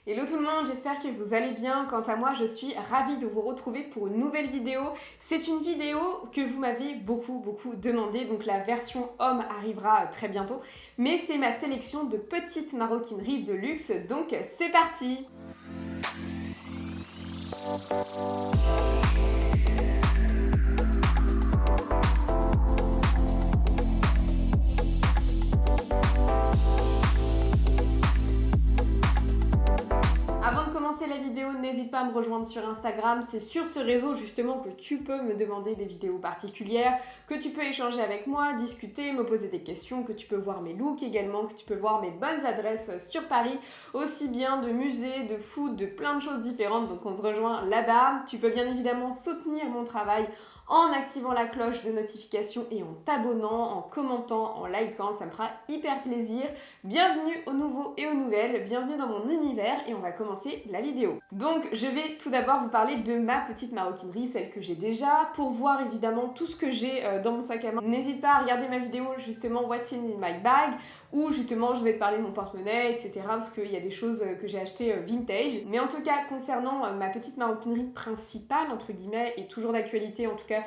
Hello tout le monde, j'espère que vous allez bien. Quant à moi, je suis ravie de vous retrouver pour une nouvelle vidéo. C'est une vidéo que vous m'avez beaucoup demandé, donc la version homme arrivera très bientôt. Mais c'est ma sélection de petites maroquineries de luxe, donc c'est parti! Avant de commencer la vidéo, n'hésite pas à me rejoindre sur Instagram. C'est sur ce réseau justement que tu peux me demander des vidéos particulières, que tu peux échanger avec moi, discuter, me poser des questions, que tu peux voir mes looks également, que tu peux voir mes bonnes adresses sur Paris, aussi bien de musées, de food, de plein de choses différentes. Donc on se rejoint là-bas. Tu peux bien évidemment soutenir mon travail en activant la cloche de notification et en t'abonnant, en commentant, en likant, ça me fera hyper plaisir. Bienvenue aux nouveaux et aux nouvelles, bienvenue dans mon univers et on va commencer la vidéo. Donc je vais tout d'abord vous parler de ma petite maroquinerie, celle que j'ai déjà. Pour voir évidemment tout ce que j'ai dans mon sac à main, n'hésite pas à regarder ma vidéo justement What's in my bag, où justement je vais te parler de mon porte-monnaie, etc. parce qu'il y a des choses que j'ai achetées vintage. Mais en tout cas, concernant ma petite maroquinerie principale, entre guillemets, et toujours d'actualité en tout cas,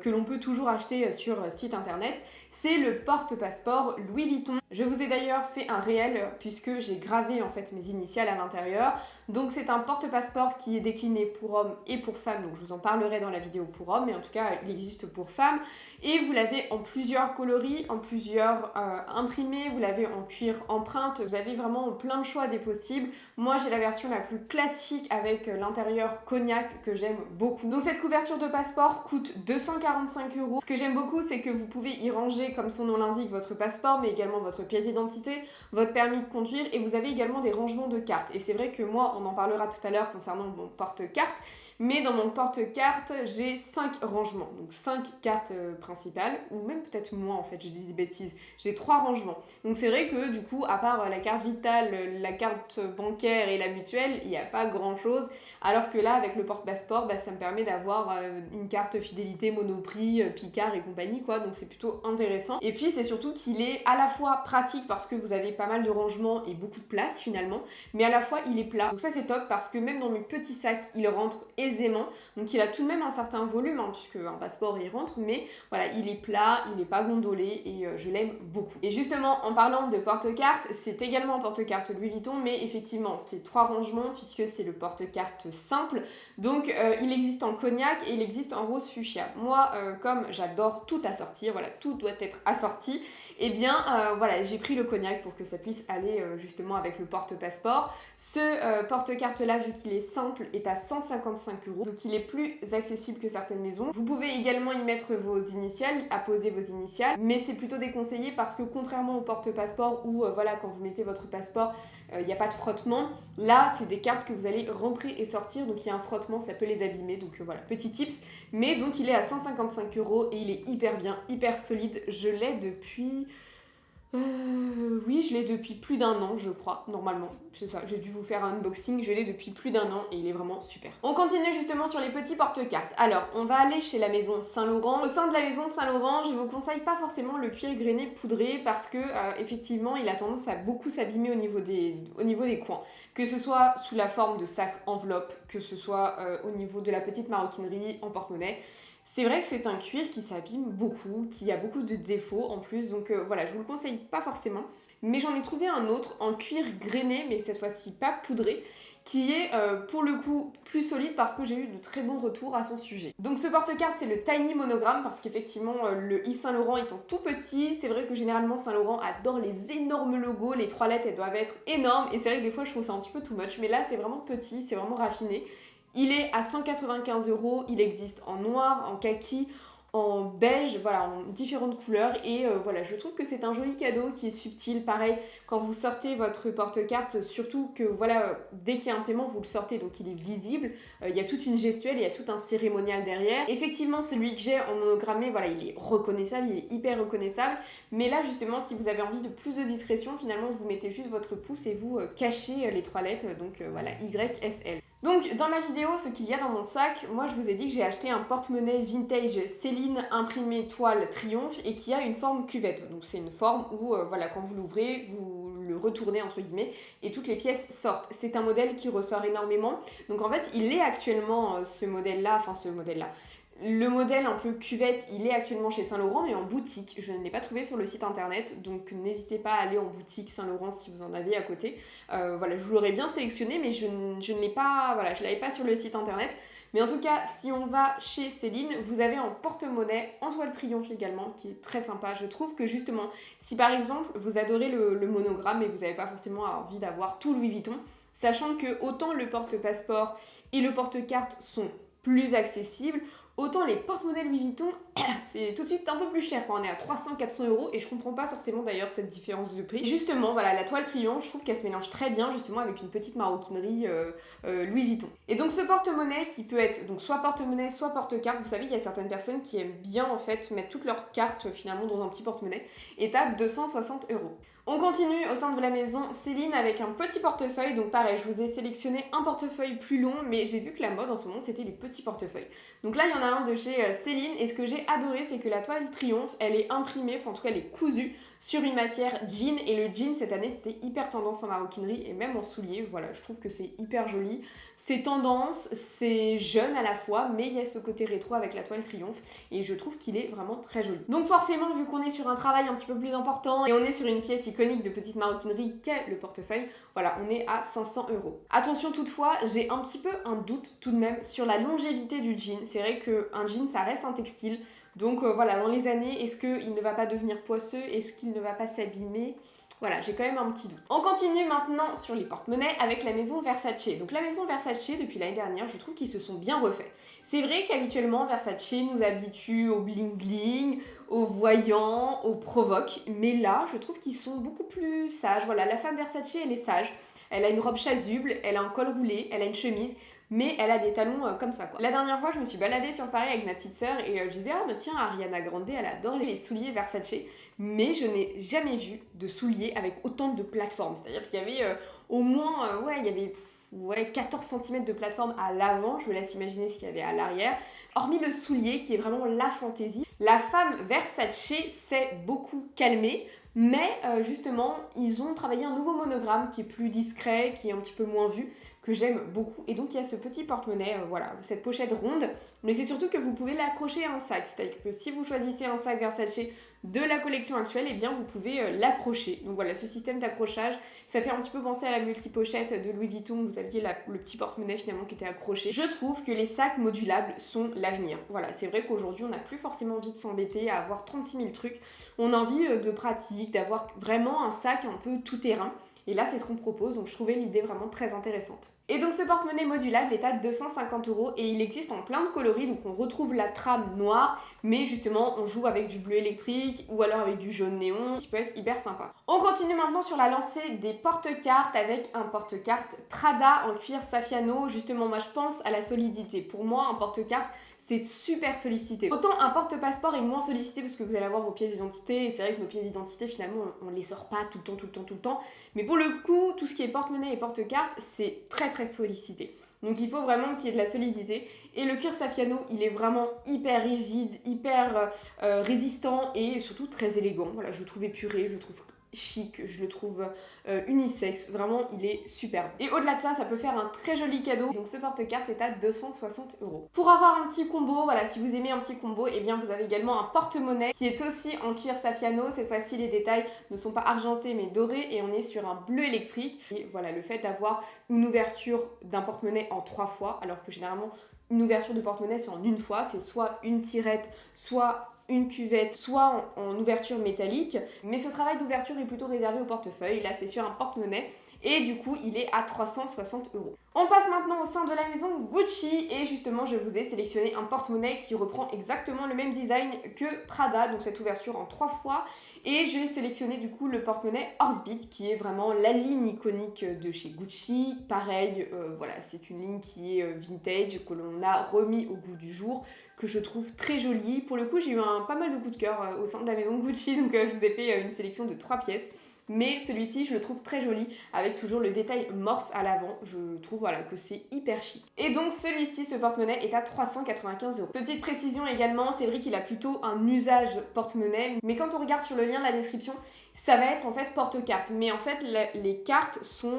que l'on peut toujours acheter sur site internet, c'est le porte-passeport Louis Vuitton. Je vous ai d'ailleurs fait un réel puisque j'ai gravé en fait mes initiales à l'intérieur. Donc c'est un porte-passeport qui est décliné pour hommes et pour femmes, donc je vous en parlerai dans la vidéo pour hommes, mais en tout cas il existe pour femmes. Et vous l'avez en plusieurs coloris, en plusieurs imprimés, vous l'avez en cuir empreinte, vous avez vraiment plein de choix des possibles. Moi j'ai la version la plus classique avec l'intérieur cognac que j'aime beaucoup. Donc cette couverture de passeport coûte 245 €. Ce que j'aime beaucoup, c'est que vous pouvez y ranger, comme son nom l'indique, votre passeport, mais également votre pièce d'identité, votre permis de conduire, et vous avez également des rangements de cartes. Et c'est vrai que moi, on en parlera tout à l'heure concernant mon porte-carte, mais dans mon porte-carte, j'ai 5 rangements, donc 5 cartes principales, ou même peut-être moins en fait, j'ai dit des bêtises, j'ai 3 rangements. Donc c'est vrai que du coup, à part la carte vitale, la carte bancaire et la mutuelle, il n'y a pas grand-chose, alors que là, avec le porte-passeport, ça me permet d'avoir une carte fidélité, Monoprix, Picard et compagnie, quoi, donc c'est plutôt intéressant. Et puis c'est surtout qu'il est à la fois pratique parce que vous avez pas mal de rangements et beaucoup de place finalement, mais à la fois il est plat. Donc ça c'est top parce que même dans mes petits sacs, il rentre aisément. Donc il a tout de même un certain volume, puisque un passeport il rentre, mais voilà, il est plat, il n'est pas gondolé et je l'aime beaucoup. Et justement, en parlant de porte-carte, c'est également un porte-carte Louis Vuitton, mais effectivement, c'est 3 rangements puisque c'est le porte-carte simple. Donc il existe en cognac et il existe en rose fuchsia. Moi, comme j'adore tout assortir, voilà, tout doit être assorti, et bien voilà, j'ai pris le cognac pour que ça puisse aller justement avec le porte-passeport. Ce porte-carte là, vu qu'il est simple, est à 155 €, donc il est plus accessible que certaines maisons. Vous pouvez également y mettre vos initiales, apposer vos initiales, mais c'est plutôt déconseillé parce que contrairement au porte-passeport où voilà, quand vous mettez votre passeport, il n'y a pas de frottement, là c'est des cartes que vous allez rentrer et sortir, donc il y a un frottement, ça peut les abîmer, donc voilà, petit tips. Mais donc il est à 155 € et il est hyper bien, hyper solide. Je l'ai depuis... oui, je l'ai depuis plus d'1 an, je crois, normalement. C'est ça, j'ai dû vous faire un unboxing, je l'ai depuis plus d'1 an et il est vraiment super. On continue justement sur les petits porte-cartes. Alors, on va aller chez la maison Saint-Laurent. Au sein de la maison Saint-Laurent, je vous conseille pas forcément le cuir grainé poudré parce que, effectivement, il a tendance à beaucoup s'abîmer au niveau des coins. Que ce soit sous la forme de sac enveloppe, que ce soit au niveau de la petite maroquinerie en porte-monnaie. C'est vrai que c'est un cuir qui s'abîme beaucoup, qui a beaucoup de défauts en plus, donc voilà, je vous le conseille pas forcément. Mais j'en ai trouvé un autre en cuir grainé, mais cette fois-ci pas poudré, qui est pour le coup plus solide parce que j'ai eu de très bons retours à son sujet. Donc ce porte-carte, c'est le Tiny Monogram parce qu'effectivement le Yves Saint Laurent étant tout petit, c'est vrai que généralement Saint Laurent adore les énormes logos, les 3 lettres elles doivent être énormes et c'est vrai que des fois je trouve ça un petit peu too much, mais là c'est vraiment petit, c'est vraiment raffiné. Il est à 195 €, il existe en noir, en kaki, en beige, voilà, en différentes couleurs et voilà, je trouve que c'est un joli cadeau qui est subtil. Pareil, quand vous sortez votre porte-carte, surtout que voilà, dès qu'il y a un paiement, vous le sortez, donc il est visible. Il y a toute une gestuelle, il y a tout un cérémonial derrière. Effectivement, celui que j'ai en monogrammé, voilà, il est reconnaissable, il est hyper reconnaissable. Mais là, justement, si vous avez envie de plus de discrétion, finalement, vous mettez juste votre pouce et vous cachez les 3 lettres, donc voilà, YSL. Donc dans ma vidéo, ce qu'il y a dans mon sac, moi je vous ai dit que j'ai acheté un porte-monnaie vintage Céline imprimé toile triomphe et qui a une forme cuvette. Donc c'est une forme où voilà, quand vous l'ouvrez, vous le retourner entre guillemets et toutes les pièces sortent. C'est un modèle qui ressort énormément. Donc en fait, il est actuellement le modèle un peu cuvette, il est actuellement chez Saint-Laurent, mais en boutique. Je ne l'ai pas trouvé sur le site internet, donc n'hésitez pas à aller en boutique Saint-Laurent si vous en avez à côté. Voilà, je vous l'aurais bien sélectionné, mais je ne l'ai pas, voilà, je l'avais pas sur le site internet. Mais en tout cas, si on va chez Céline, vous avez un porte-monnaie en toile triomphe également, qui est très sympa. Je trouve que justement, si par exemple vous adorez le monogramme et vous n'avez pas forcément envie d'avoir tout Louis Vuitton, sachant que autant le porte-passeport et le porte-carte sont plus accessibles, autant les porte-monnaies Louis Vuitton, c'est tout de suite un peu plus cher quand on est à 300-400 € et je comprends pas forcément d'ailleurs cette différence de prix. Et justement, voilà, la toile triomphe, je trouve qu'elle se mélange très bien justement avec une petite maroquinerie Louis Vuitton. Et donc ce porte-monnaie qui peut être donc soit porte-monnaie, soit porte-carte, vous savez, il y a certaines personnes qui aiment bien en fait mettre toutes leurs cartes finalement dans un petit porte-monnaie, est à 260 €. On continue au sein de la maison Céline avec un petit portefeuille, donc pareil, je vous ai sélectionné un portefeuille plus long, mais j'ai vu que la mode en ce moment c'était les petits portefeuilles. Donc là il y en a un de chez Céline, et ce que j'ai adoré c'est que la toile triomphe, elle est imprimée, enfin en tout cas elle est cousue sur une matière jean, et le jean cette année c'était hyper tendance en maroquinerie et même en souliers, voilà, je trouve que c'est hyper joli, c'est tendance, c'est jeune à la fois, mais il y a ce côté rétro avec la toile triomphe et je trouve qu'il est vraiment très joli. Donc forcément, vu qu'on est sur un travail un petit peu plus important et on est sur une pièce iconique de petite maroquinerie qu'est le portefeuille, voilà, on est à 500 €. Attention toutefois, j'ai un petit peu un doute tout de même sur la longévité du jean. C'est vrai qu'un jean ça reste un textile, donc voilà, dans les années, est-ce qu'il ne va pas devenir poisseux, est-ce qu'il ne va pas s'abîmer? Voilà, j'ai quand même un petit doute. On continue maintenant sur les porte-monnaies avec la maison Versace. Donc la maison Versace, depuis l'année dernière, je trouve qu'ils se sont bien refaits. C'est vrai qu'habituellement, Versace nous habitue au bling-bling, au voyant, au provoque, mais là, je trouve qu'ils sont beaucoup plus sages. Voilà, la femme Versace, elle est sage. Elle a une robe chasuble, elle a un col roulé, elle a une chemise, mais elle a des talons comme ça quoi. La dernière fois je me suis baladée sur Paris avec ma petite sœur et je disais ah mais tiens Ariana Grande elle adore les souliers Versace, mais je n'ai jamais vu de souliers avec autant de plateformes, c'est-à-dire qu'il y avait au moins 14 cm de plateforme à l'avant, je vous laisse imaginer ce qu'il y avait à l'arrière. Hormis le soulier qui est vraiment la fantaisie, la femme Versace s'est beaucoup calmée. Mais justement, ils ont travaillé un nouveau monogramme qui est plus discret, qui est un petit peu moins vu, que j'aime beaucoup. Et donc il y a ce petit porte-monnaie, voilà, cette pochette ronde. Mais c'est surtout que vous pouvez l'accrocher à un sac. C'est-à-dire que si vous choisissez un sac Versace de la collection actuelle, eh bien vous pouvez l'accrocher. Donc voilà, ce système d'accrochage, ça fait un petit peu penser à la multipochette de Louis Vuitton. Vous aviez le petit porte-monnaie finalement qui était accroché. Je trouve que les sacs modulables sont l'avenir. Voilà, c'est vrai qu'aujourd'hui on n'a plus forcément envie de s'embêter à avoir 36 000 trucs. On a envie de pratique, d'avoir vraiment un sac un peu tout terrain. Et là, c'est ce qu'on propose, donc je trouvais l'idée vraiment très intéressante. Et donc ce porte-monnaie modulable est à 250 € et il existe en plein de coloris, donc on retrouve la trame noire, mais justement on joue avec du bleu électrique ou alors avec du jaune néon, qui peut être hyper sympa. On continue maintenant sur la lancée des porte-cartes avec un porte-carte Prada en cuir Saffiano. Justement, moi je pense à la solidité. Pour moi, un porte-carte, c'est super sollicité. Autant un porte-passeport est moins sollicité parce que vous allez avoir vos pièces d'identité, et c'est vrai que nos pièces d'identité finalement on les sort pas tout le temps. Mais pour le coup, tout ce qui est porte-monnaie et porte-carte, c'est très sollicité. Donc il faut vraiment qu'il y ait de la solidité. Et le cuir Saffiano, il est vraiment hyper rigide, hyper résistant et surtout très élégant. Voilà, je le trouve épuré, je le trouve chic, je le trouve unisexe, vraiment il est superbe. Et au-delà de ça, ça peut faire un très joli cadeau. Donc ce porte-carte est à 260 €. Pour avoir un petit combo, voilà, si vous aimez un petit combo, et bien vous avez également un porte-monnaie qui est aussi en cuir Saffiano. Cette fois-ci, les détails ne sont pas argentés mais dorés et on est sur un bleu électrique. Et voilà, le fait d'avoir une ouverture d'un porte-monnaie en 3 fois, alors que généralement une ouverture de porte-monnaie c'est en une fois, c'est soit une tirette, soit une cuvette, soit en ouverture métallique. Mais ce travail d'ouverture est plutôt réservé au portefeuille. Là, c'est sur un porte-monnaie. Et du coup, il est à 360 €. On passe maintenant au sein de la maison Gucci. Et justement, je vous ai sélectionné un porte-monnaie qui reprend exactement le même design que Prada. Donc cette ouverture en 3 fois. Et j'ai sélectionné du coup le porte-monnaie Horsebit, qui est vraiment la ligne iconique de chez Gucci. Pareil, voilà, c'est une ligne qui est vintage, que l'on a remis au goût du jour, que je trouve très jolie. Pour le coup, j'ai eu pas mal de coups de cœur au sein de la maison Gucci, donc je vous ai fait une sélection de 3 pièces. mais celui-ci je le trouve très joli avec toujours le détail morse à l'avant. Je trouve voilà que c'est hyper chic. Et donc celui-ci, ce porte-monnaie est à 395 €. Petite précision également, c'est vrai qu'il a plutôt un usage porte-monnaie, mais quand on regarde sur le lien de la description, ça va être en fait porte-carte. Mais en fait les cartes sont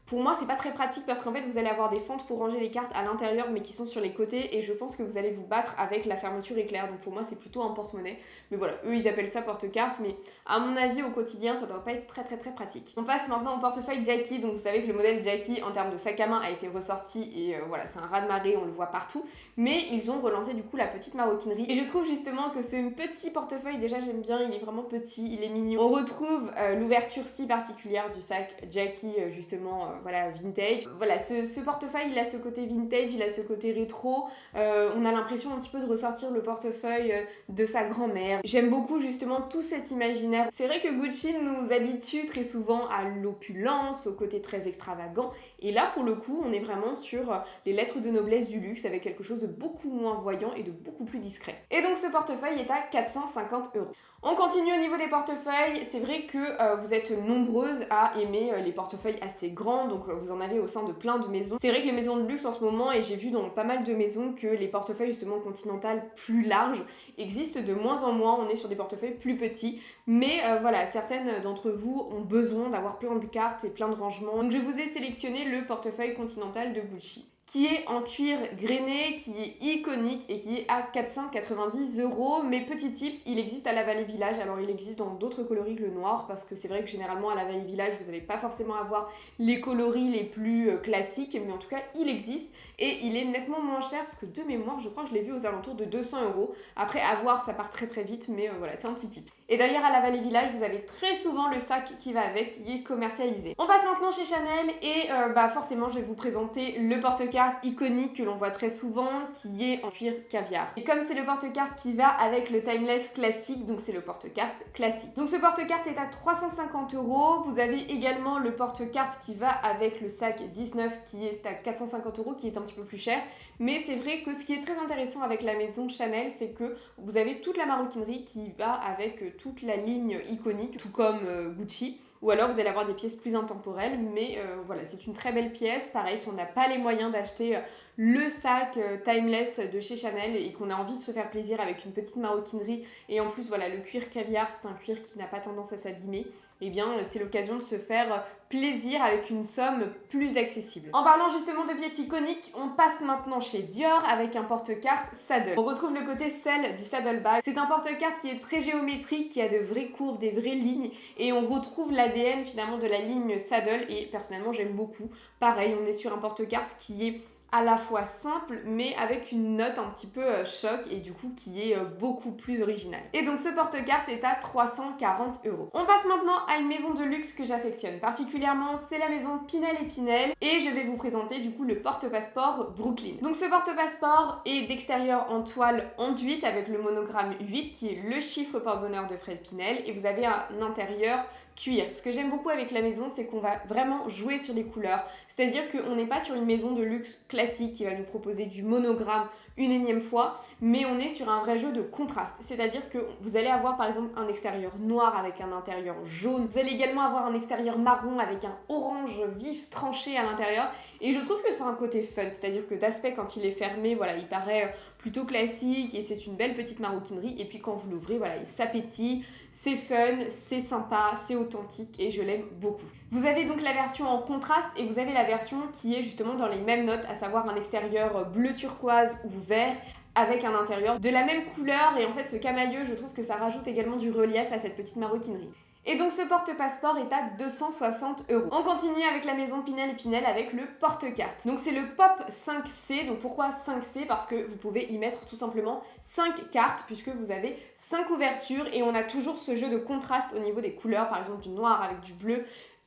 pour moi, c'est pas très pratique parce qu'en fait, vous allez avoir des fentes pour ranger les cartes à l'intérieur mais qui sont sur les côtés et je pense que vous allez vous battre avec la fermeture éclair. Donc pour moi, c'est plutôt un porte-monnaie. Mais voilà, eux, ils appellent ça porte-carte. Mais à mon avis, au quotidien, ça doit pas être très pratique. On passe maintenant au portefeuille Jackie. Donc vous savez que le modèle Jackie, en termes de sac à main, a été ressorti et voilà, c'est un raz-de-marée, on le voit partout. Mais ils ont relancé du coup la petite maroquinerie. Et je trouve justement que ce petit portefeuille, déjà, j'aime bien. Il est vraiment petit, il est mignon. On retrouve l'ouverture si particulière du sac Jackie, justement. Voilà, vintage. Voilà, ce portefeuille, il a ce côté vintage, il a ce côté rétro. On a l'impression un petit peu de ressortir le portefeuille de sa grand-mère. J'aime beaucoup justement tout cet imaginaire. C'est vrai que Gucci nous habitue très souvent à l'opulence, au côté très extravagant. Et là, pour le coup, on est vraiment sur les lettres de noblesse du luxe avec quelque chose de beaucoup moins voyant et de beaucoup plus discret. Et donc ce portefeuille est à 450 €. On continue au niveau des portefeuilles. C'est vrai que vous êtes nombreuses à aimer les portefeuilles assez grands, donc vous en avez au sein de plein de maisons. C'est vrai que les maisons de luxe en ce moment, et j'ai vu dans pas mal de maisons que les portefeuilles justement continentales plus larges existent de moins en moins. On est sur des portefeuilles plus petits, mais voilà, certaines d'entre vous ont besoin d'avoir plein de cartes et plein de rangements. Donc je vous ai sélectionné le portefeuille continental de Gucci, qui est en cuir grainé, qui est iconique et qui est à 490 €. Mais petit tips, il existe à la Vallée Village. Alors il existe dans d'autres coloris que le noir, parce que c'est vrai que généralement à la Vallée Village, vous n'allez pas forcément avoir les coloris les plus classiques, mais en tout cas il existe et il est nettement moins cher parce que de mémoire, je crois que je l'ai vu aux alentours de 200 €. Après, à voir, ça part très vite, mais voilà, c'est un petit tip. Et d'ailleurs, à la Vallée Village, vous avez très souvent le sac qui va avec, qui est commercialisé. On passe maintenant chez Chanel et forcément, je vais vous présenter le porte-carte iconique que l'on voit très souvent, qui est en cuir caviar. Et comme c'est le porte-carte qui va avec le timeless classique, donc c'est le porte-carte classique. Donc ce porte-carte est à 350 €. Vous avez également le porte-carte qui va avec le sac 19 qui est à 450 €, qui est un petit peu plus cher. Mais c'est vrai que ce qui est très intéressant avec la maison Chanel, c'est que vous avez toute la maroquinerie qui va avec toute la ligne iconique, tout comme Gucci. Ou alors vous allez avoir des pièces plus intemporelles, mais voilà, c'est une très belle pièce. Pareil, si on n'a pas les moyens d'acheter le sac timeless de chez Chanel et qu'on a envie de se faire plaisir avec une petite maroquinerie, et en plus voilà, le cuir caviar, c'est un cuir qui n'a pas tendance à s'abîmer, et bien c'est l'occasion de se faire plaisir avec une somme plus accessible. En parlant justement de pièces iconiques, on passe maintenant chez Dior avec un porte-carte saddle. On retrouve le côté selle du saddleback. C'est un porte-carte qui est très géométrique, qui a de vraies courbes, des vraies lignes, et on retrouve l'ADN finalement de la ligne saddle, et personnellement j'aime beaucoup. Pareil, on est sur un porte-carte qui est à la fois simple mais avec une note un petit peu choc et du coup qui est beaucoup plus original. Et donc ce porte-carte est à 340 €. On passe maintenant à une maison de luxe que j'affectionne particulièrement, c'est la maison Pinel & Pinel, et je vais vous présenter du coup le porte-passeport Brooklyn. Donc ce porte-passeport est d'extérieur en toile enduite avec le monogramme 8 qui est le chiffre porte-bonheur de Fred Pinel, et vous avez un intérieur cuir. Ce que j'aime beaucoup avec la maison, c'est qu'on va vraiment jouer sur les couleurs. C'est-à-dire qu'on n'est pas sur une maison de luxe classique qui va nous proposer du monogramme une énième fois, mais on est sur un vrai jeu de contraste. C'est-à-dire que vous allez avoir par exemple un extérieur noir avec un intérieur jaune. Vous allez également avoir un extérieur marron avec un orange vif tranché à l'intérieur. Et je trouve que c'est un côté fun. C'est-à-dire que d'aspect, quand il est fermé, voilà, il paraît plutôt classique et c'est une belle petite maroquinerie. Et puis quand vous l'ouvrez, voilà, il s'appétit. C'est fun, c'est sympa, c'est authentique et je l'aime beaucoup. Vous avez donc la version en contraste et vous avez la version qui est justement dans les mêmes notes, à savoir un extérieur bleu turquoise ou vert avec un intérieur de la même couleur, et en fait ce camailleux, je trouve que ça rajoute également du relief à cette petite maroquinerie. Et donc ce porte-passeport est à 260 €. On continue avec la maison Pinel & Pinel avec le porte-carte. Donc c'est le Pop 5C. Donc pourquoi 5C? Parce que vous pouvez y mettre tout simplement 5 cartes puisque vous avez 5 ouvertures, et on a toujours ce jeu de contraste au niveau des couleurs, par exemple du noir avec du bleu,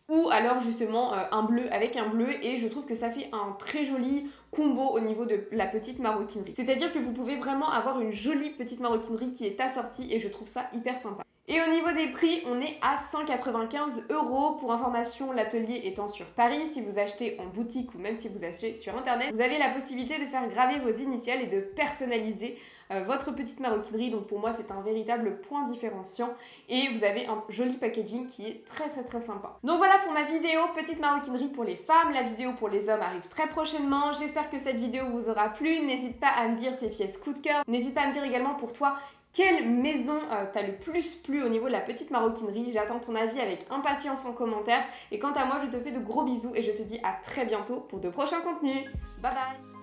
ou alors justement un bleu avec un bleu, et je trouve que ça fait un très joli combo au niveau de la petite maroquinerie. C'est-à-dire que vous pouvez vraiment avoir une jolie petite maroquinerie qui est assortie, et je trouve ça hyper sympa. Et au niveau des prix, on est à 195 €. Pour information, l'atelier étant sur Paris, si vous achetez en boutique ou même si vous achetez sur internet, vous avez la possibilité de faire graver vos initiales et de personnaliser votre petite maroquinerie. Donc pour moi, c'est un véritable point différenciant et vous avez un joli packaging qui est très sympa. Donc voilà pour ma vidéo petite maroquinerie pour les femmes. La vidéo pour les hommes arrive très prochainement. J'espère que cette vidéo vous aura plu. N'hésite pas à me dire tes pièces coup de cœur. N'hésite pas à me dire également pour toi quelle maison t'a le plus plu au niveau de la petite maroquinerie. J'attends ton avis avec impatience en commentaire. Et quant à moi, je te fais de gros bisous et je te dis à très bientôt pour de prochains contenus. Bye bye!